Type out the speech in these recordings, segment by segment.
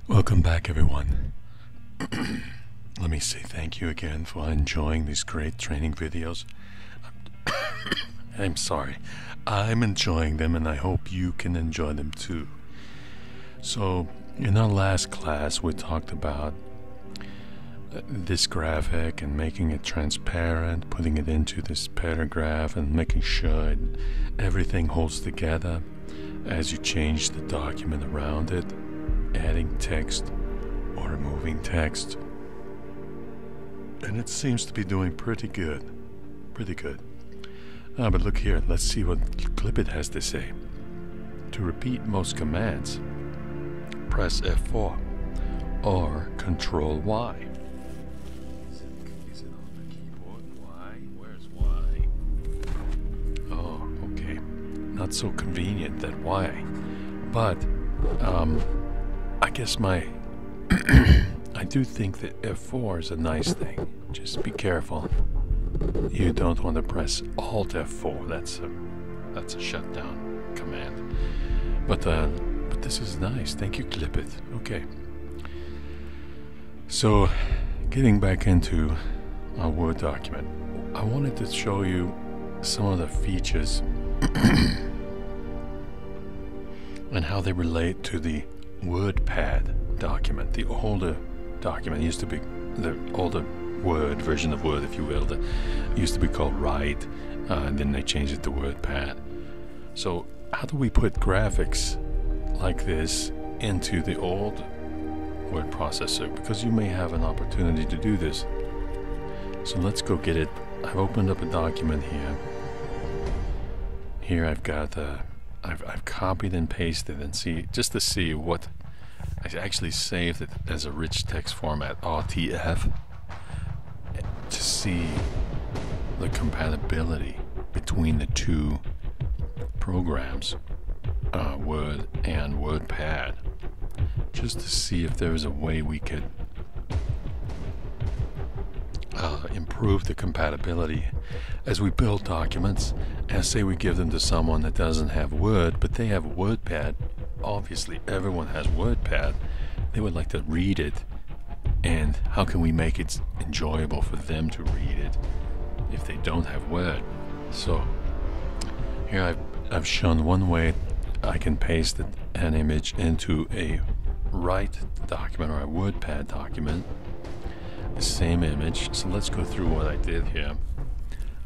Welcome back, everyone. Let me say thank you again for enjoying these great training videos. I'm sorry. I'm enjoying them, and I hope you can enjoy them too. So, in our last class, we talked about this graphic and making it transparent, putting it into this paragraph, and making sure everything holds together as you change the document around it, adding text or removing text. And it seems to be doing pretty good. But look here, let's see what Clipart has to say. To repeat most commands, press F4 or Control Y. Is it on the keyboard? Y? Where's Y? Oh, okay. Not so convenient, that Y. But, I guess I do think that F4 is a nice thing. Just be careful. You don't want to press Alt F4. That's a shutdown command. But this is nice. Thank you, Clipart. Okay. So, getting back into our Word document, I wanted to show you some of the features and how they relate to the Wordpad document. The older document used to be the older Word version of Word, if you will. That used to be called Write, and then they changed it to Wordpad. So how do we put graphics like this into the old word processor? Because you may have an opportunity to do this. So let's go get it. I've opened up a document here. Here I've got I've copied and pasted and just to see what I actually saved it as a rich text format, RTF, to see the compatibility between the two programs, Word and Wordpad, just to see if there's a way we could improve the compatibility as we build documents. And say we give them to someone that doesn't have Word, but they have Wordpad. Obviously everyone has Wordpad. They would like to read it, and how can we make it enjoyable for them to read it if they don't have Word? So here I've shown one way I can paste an image into a Write document or a Wordpad document, the same image. So let's go through what I did here.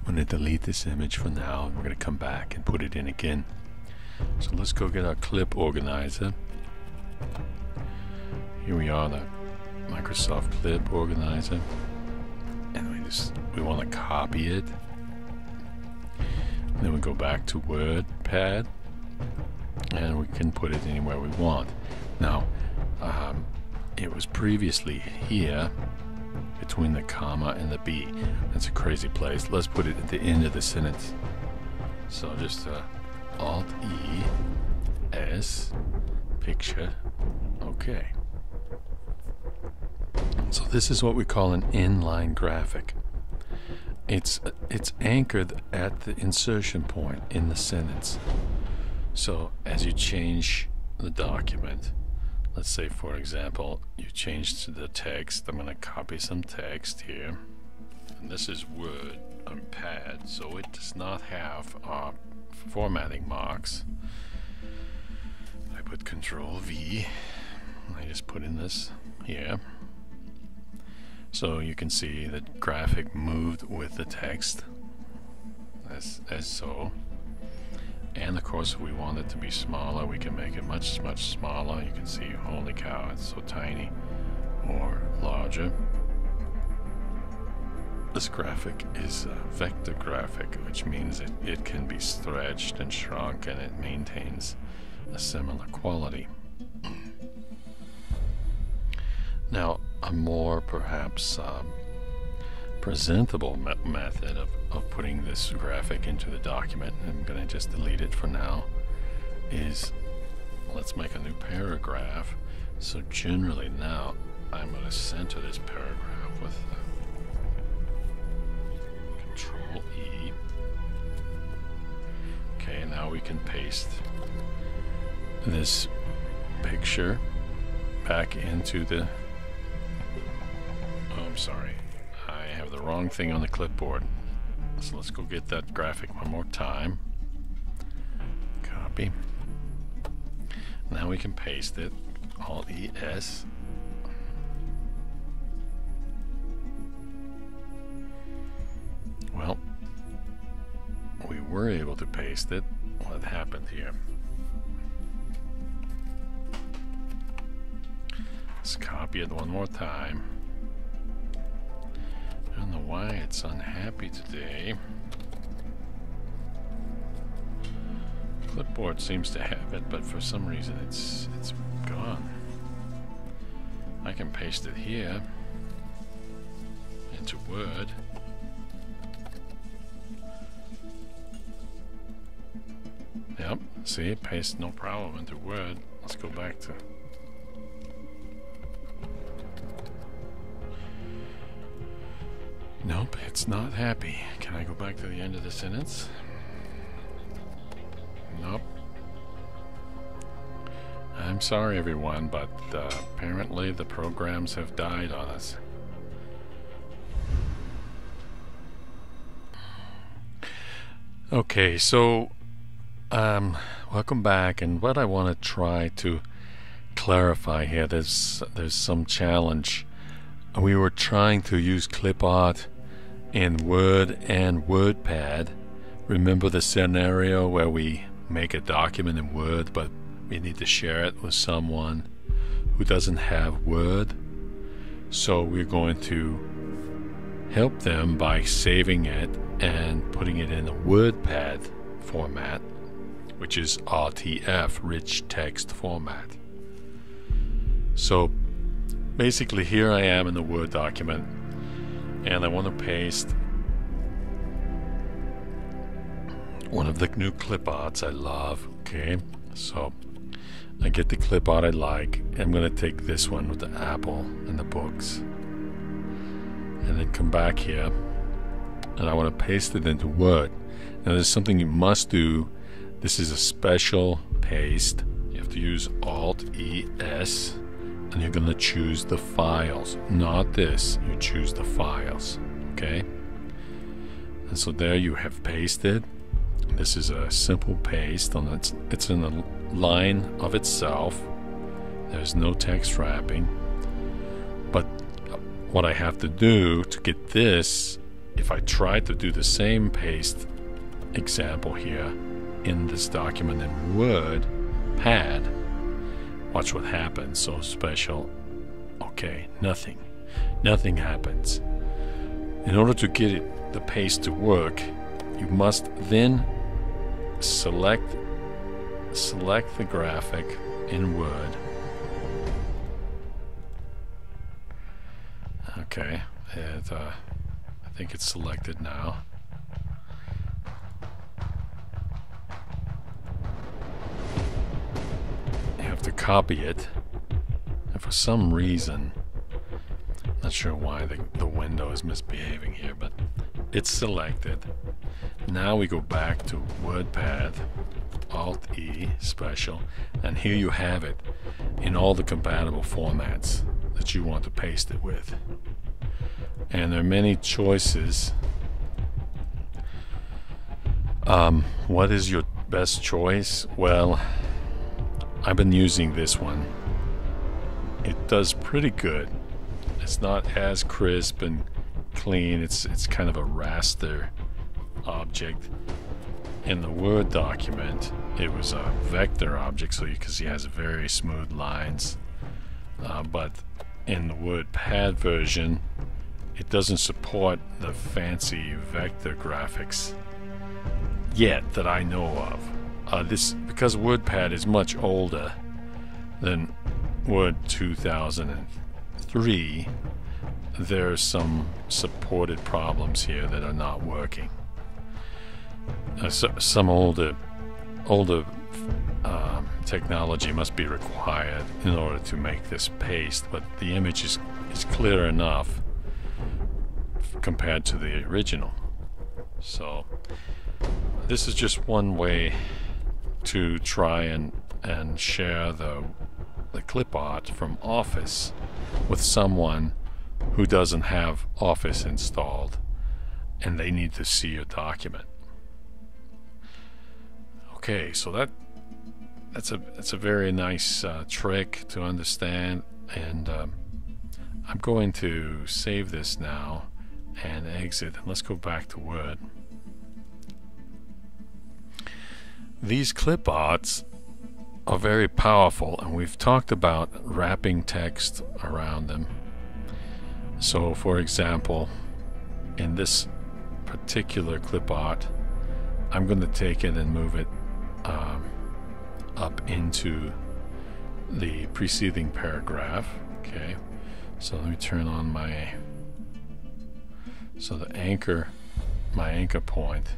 I'm going to delete this image for now, and we're going to come back and put it in again. So let's go get our clip organizer. Here we are, the Microsoft Clip Organizer, and we want to copy it. And then we go back to Wordpad, and we can put it anywhere we want. Now, it was previously here between the comma and the B. That's a crazy place. Let's put it at the end of the sentence. So just Alt E S picture. Okay. So this is what we call an inline graphic. It's anchored at the insertion point in the sentence. So as you change the document, let's say for example you change to the text. I'm going to copy some text here, and this is Wordpad, so it does not have formatting marks. I put Control V. I just put in this here. So you can see the graphic moved with the text as so. And of course, if we want it to be smaller, we can make it much smaller. You can see, holy cow, it's so tiny. Or larger. This graphic is a vector graphic, which means it can be stretched and shrunk, and it maintains a similar quality. Now, a more perhaps presentable method of putting this graphic into the document, I'm going to just delete it for now, is let's make a new paragraph. So generally now I'm going to center this paragraph with Control E. Okay, now we can paste this picture back into the... Oh, I'm sorry. I have the wrong thing on the clipboard. So let's go get that graphic one more time. Copy. Now we can paste it. Alt-E-S. Well, we were able to paste it. What happened here? Let's copy it one more time. I don't know why it's unhappy today. Clipboard seems to have it, but for some reason it's gone. I can paste it here into Word. Yep, see, paste no problem into Word. Let's go back to... Nope, it's not happy. Can I go back to the end of the sentence? Nope. I'm sorry everyone, but apparently the programs have died on us. Okay, so welcome back, and what I want to try to clarify here, there's some challenge. We were trying to use Clipart in Word and Wordpad. Remember the scenario where we make a document in Word but we need to share it with someone who doesn't have Word? So we're going to help them by saving it and putting it in a Wordpad format, which is RTF, rich text format. So basically here I am in the Word document and I want to paste one of the new clip arts I love. Okay, so I get the clip art I like. I'm going to take this one with the apple and the books and then come back here and I want to paste it into Word. Now there's something you must do. This is a special paste. You have to use Alt-E-S and you're going to choose the files, not this. You choose the files, okay? And so there you have pasted. This is a simple paste. It's in a line of itself. There's no text wrapping. But what I have to do to get this, if I try to do the same paste example here in this document in Wordpad, watch what happens. So special, okay, nothing happens. In order to get the paste to work, you must then select the graphic in Word. Okay, I think it's selected now. You have to copy it, and for some reason, not sure why the window is misbehaving here, but it's selected. Now we go back to Wordpad, Alt-E, special, and here you have it in all the compatible formats that you want to paste it with. And there are many choices. What is your best choice? Well, I've been using this one. It does pretty good. It's not as crisp and clean. It's kind of a raster object. In the Word document, it was a vector object, so you can see it has very smooth lines. But in the Wordpad version, it doesn't support the fancy vector graphics yet that I know of. Because Wordpad is much older than Word 2003, there's some supported problems here that are not working. Some older technology must be required in order to make this paste, but the image is clear enough compared to the original. So this is just one way to try and share the the Clipart from Office with someone who doesn't have Office installed and they need to see your document. Okay, so that's a very nice trick to understand, and I'm going to save this now and exit, and let's go back to Word. These clip arts are very powerful, and we've talked about wrapping text around them. So for example, in this particular clip art, I'm going to take it and move it up into the preceding paragraph. Okay, so let me turn on my, so the anchor, my anchor point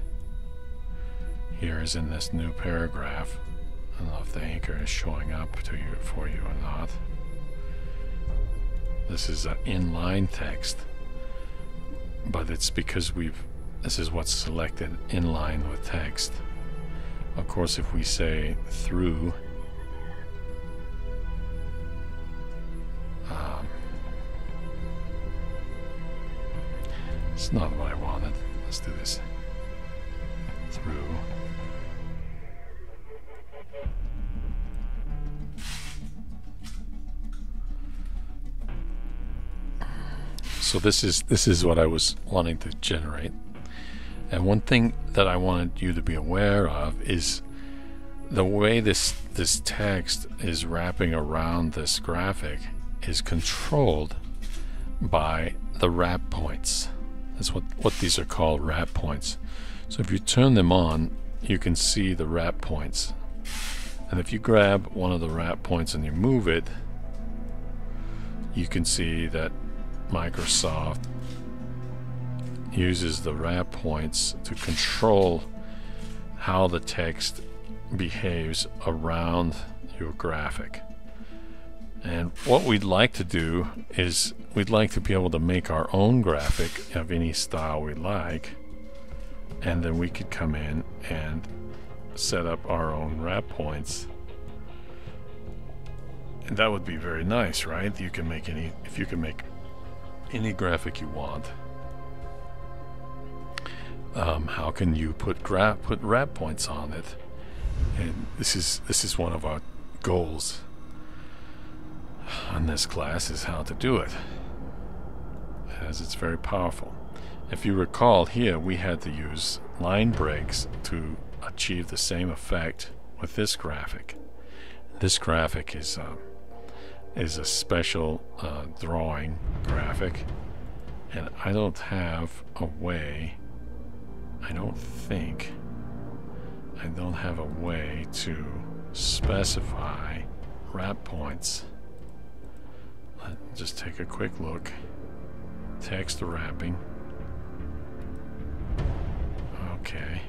here is in this new paragraph. I don't know if the anchor is showing up to you for you or not. This is an inline text, but it's because this is what's selected in line with text. Of course, if we say through, it's not what I wanted. Let's do this. Through. So this is what I was wanting to generate. And one thing that I wanted you to be aware of is the way this text is wrapping around this graphic is controlled by the wrap points. That's what these are called, wrap points. So if you turn them on, you can see the wrap points. And if you grab one of the wrap points and you move it, you can see that Microsoft uses the wrap points to control how the text behaves around your graphic. And what we'd like to do is we'd like to be able to make our own graphic of any style we like, and then we could come in and set up our own wrap points. And that would be very nice, right? You can make if you can make any graphic you want. How can you put wrap points on it? And this is one of our goals on this class, is how to do it, as it's very powerful. If you recall, here we had to use line breaks to achieve the same effect with this graphic. This graphic is a special drawing graphic, and I don't have a way, I don't have a way to specify wrap points. Let's just take a quick look. Text wrapping. Okay.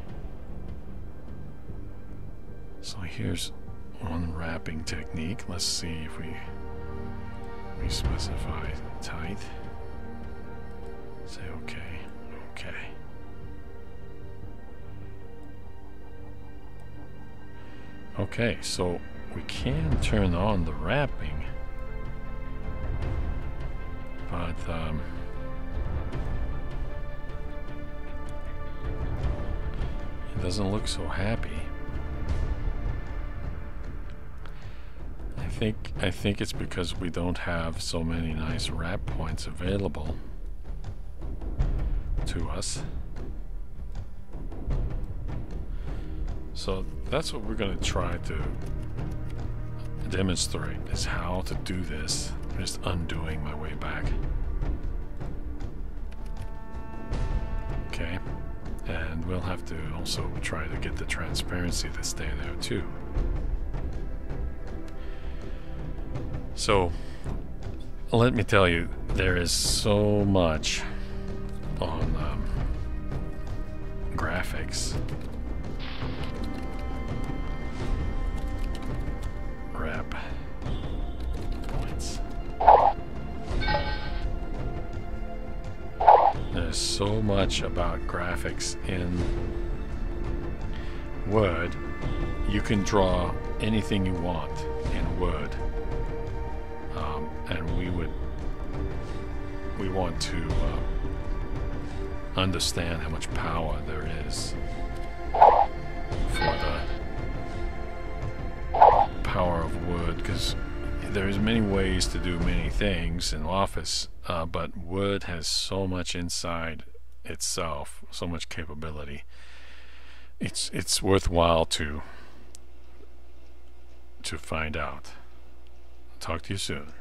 So here's one wrapping technique. Let's see if we specify tight. Say okay, okay. Okay, so we can turn on the wrapping, but it doesn't look so happy. I think it's because we don't have so many nice wrap points available to us. So that's what we're going to try to demonstrate, is how to do this. I'm just undoing my way back. Okay, and we'll have to also try to get the transparency to stay there too. So let me tell you, there is so much on graphics. Wrap points. There's so much about graphics in Word. You can draw anything you want in Word. we want to understand how much power there is for the power of Word, because there's many ways to do many things in Office, but Word has so much inside itself, so much capability. It's worthwhile to find out. Talk to you soon.